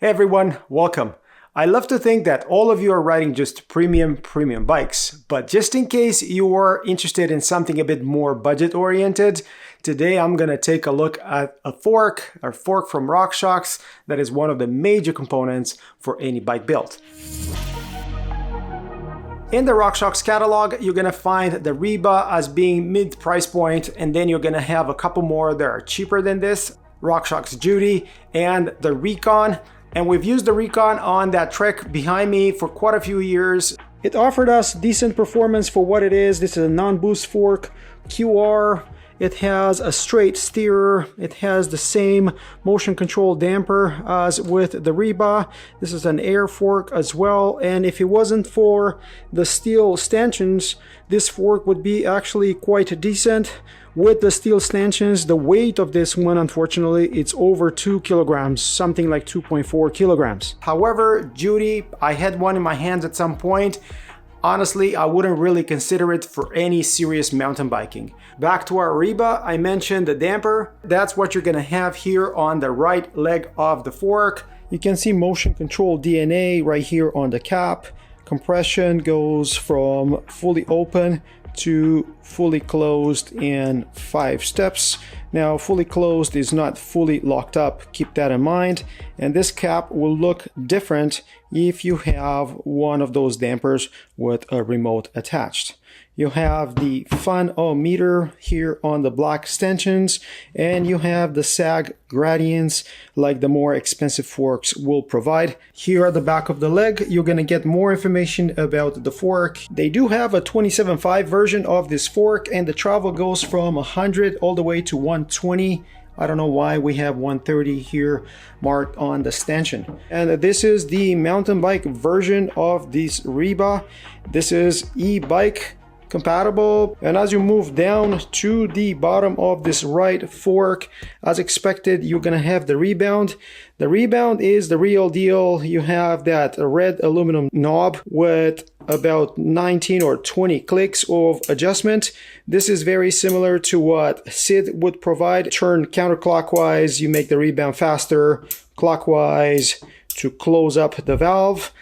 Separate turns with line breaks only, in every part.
Hey everyone, welcome. I love to think that all of you are riding just premium bikes, but just in case you are interested in something a bit more budget oriented, today I'm gonna take a look at a fork from RockShox that is one of the major components for any bike build. In the RockShox catalog, you're gonna find the REBA as being mid price point, and then you're gonna have a couple more that are cheaper than this, Rockshox Judy and the Recon. And we've used the Recon on that Trek behind me for quite a few years. It offered us decent performance for what it is. This is a non-boost fork, QR. It has a straight steerer. It has the same motion control damper as with the REBA. This is an air fork as well. And if it wasn't for the steel stanchions, this fork would be actually quite decent. With the steel stanchions, the weight of this one, unfortunately, it's over 2 kilograms, something like 2.4 kilograms. However, Judy, I had one in my hands at some point. Honestly, I wouldn't really consider it for any serious mountain biking. Back to our REBA, I mentioned the damper. That's what you're gonna have here on the right leg of the fork. You can see motion control DNA right here on the cap. Compression goes from fully open to fully closed in 5 steps. Now, fully closed is not fully locked up, keep that in mind. And this cap will look different if you have one of those dampers with a remote attached. You have the fun-o-meter here on the black stanchions, and you have the sag gradients like the more expensive forks will provide. Here at the back of the leg, you're gonna get more information about the fork. They do have a 27.5 version of this fork, and the travel goes from 100 all the way to 120. I don't know why we have 130 here marked on the stanchion. And this is the mountain bike version of this REBA. This is e-bike compatible, and as you move down to the bottom of this right fork, as expected, you're gonna have the rebound. The rebound is the real deal. You have that red aluminum knob with about 19 or 20 clicks of adjustment. This is very similar to what Sid would provide. Turn counterclockwise, you make the rebound faster, clockwise to close up the valve.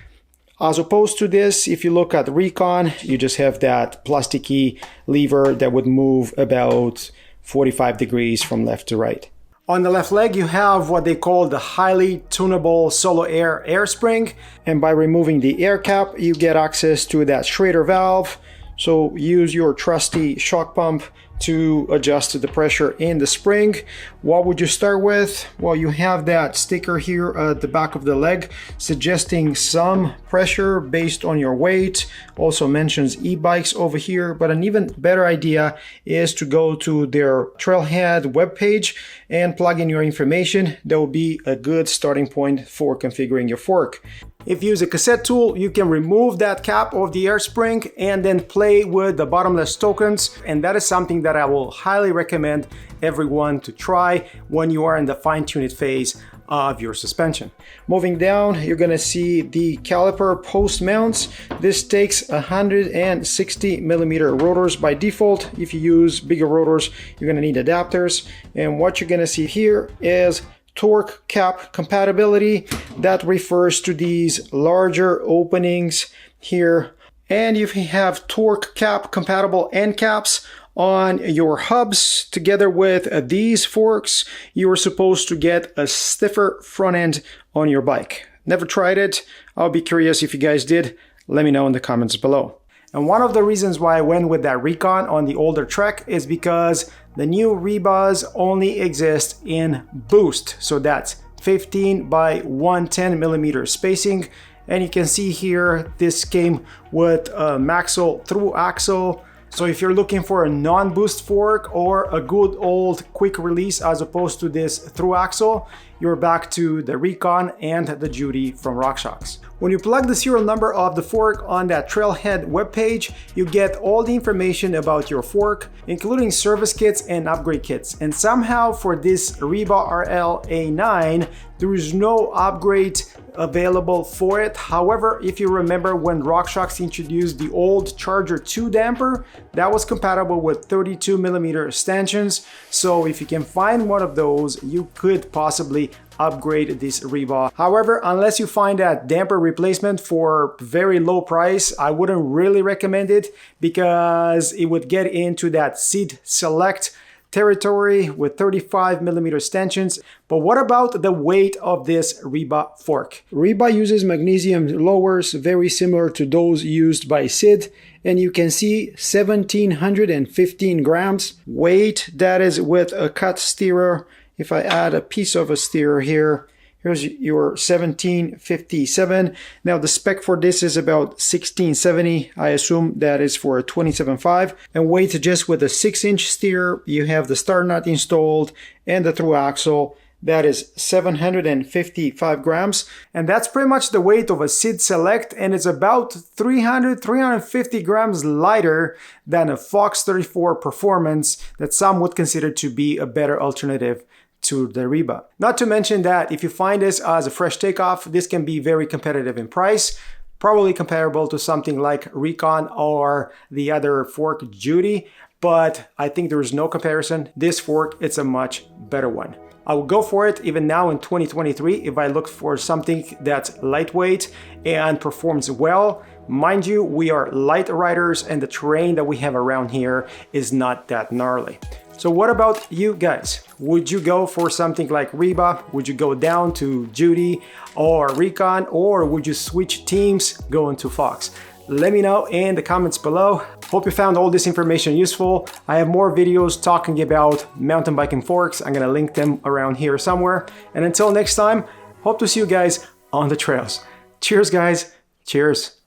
As opposed to this, if you look at Recon, you just have that plasticky lever that would move about 45 degrees from left to right. On the left leg, you have what they call the highly tunable solo air spring. And by removing the air cap, you get access to that Schrader valve. So use your trusty shock pump to adjust the pressure in the spring. What would you start with? Well, you have that sticker here at the back of the leg suggesting some pressure based on your weight. Also mentions e-bikes over here, but an even better idea is to go to their Trailhead webpage and plug in your information. That will be a good starting point for configuring your fork. If you use a cassette tool, you can remove that cap of the air spring and then play with the bottomless tokens. And that is something that I will highly recommend everyone to try when you are in the fine-tuning phase of your suspension. Moving down, you're gonna see the caliper post mounts. This takes 160 millimeter rotors by default. If you use bigger rotors, you're gonna need adapters. And what you're gonna see here is torque cap compatibility. That refers to these larger openings here. And if you have torque cap compatible end caps on your hubs together with these forks, you are supposed to get a stiffer front end on your bike. Never tried it. I'll be curious if you guys did. Let me know in the comments below. And one of the reasons why I went with that Recon on the older Trek is because the new REBAs only exist in boost. So that's 15 by 110 millimeter spacing. And you can see here, this came with a Maxell through axle. So if you're looking for a non-boost fork or a good old quick release as opposed to this through axle, you're back to the Recon and the Judy from RockShox. When you plug the serial number of the fork on that Trailhead webpage, you get all the information about your fork, including service kits and upgrade kits. And somehow for this REBA RL A9, there is no upgrade available for it. However, if you remember when RockShox introduced the old Charger 2 damper, that was compatible with 32 millimeter stanchions. So if you can find one of those, you could possibly upgrade this REBA. However, unless you find that damper replacement for very low price, I wouldn't really recommend it because it would get into that SID Select territory with 35mm stanchions. But what about the weight of this REBA fork? REBA uses magnesium lowers very similar to those used by SID, and you can see 1715 grams weight. That is with a cut steerer. If I add a piece of a steerer here, here's your 1757. Now the spec for this is about 1670. I assume that is for a 27.5. And weight just with a 6-inch steer, you have the start nut installed and the through axle. That is 755 grams. And that's pretty much the weight of a SID Select, and it's about 350 grams lighter than a Fox 34 Performance that some would consider to be a better alternative to the REBA. Not to mention that if you find this as a fresh takeoff, this can be very competitive in price, probably comparable to something like Recon or the other fork Judy, but I think there is no comparison. This fork, it's a much better one. I will go for it even now in 2023 if I look for something that's lightweight and performs well. Mind you, we are light riders and the terrain that we have around here is not that gnarly. So what about you guys? Would you go for something like REBA? Would you go down to Judy or Recon, or would you switch teams going to Fox? Let me know in the comments below. Hope you found all this information useful. I have more videos talking about mountain biking forks. I'm gonna link them around here somewhere. And until next time, hope to see you guys on the trails. Cheers guys, cheers.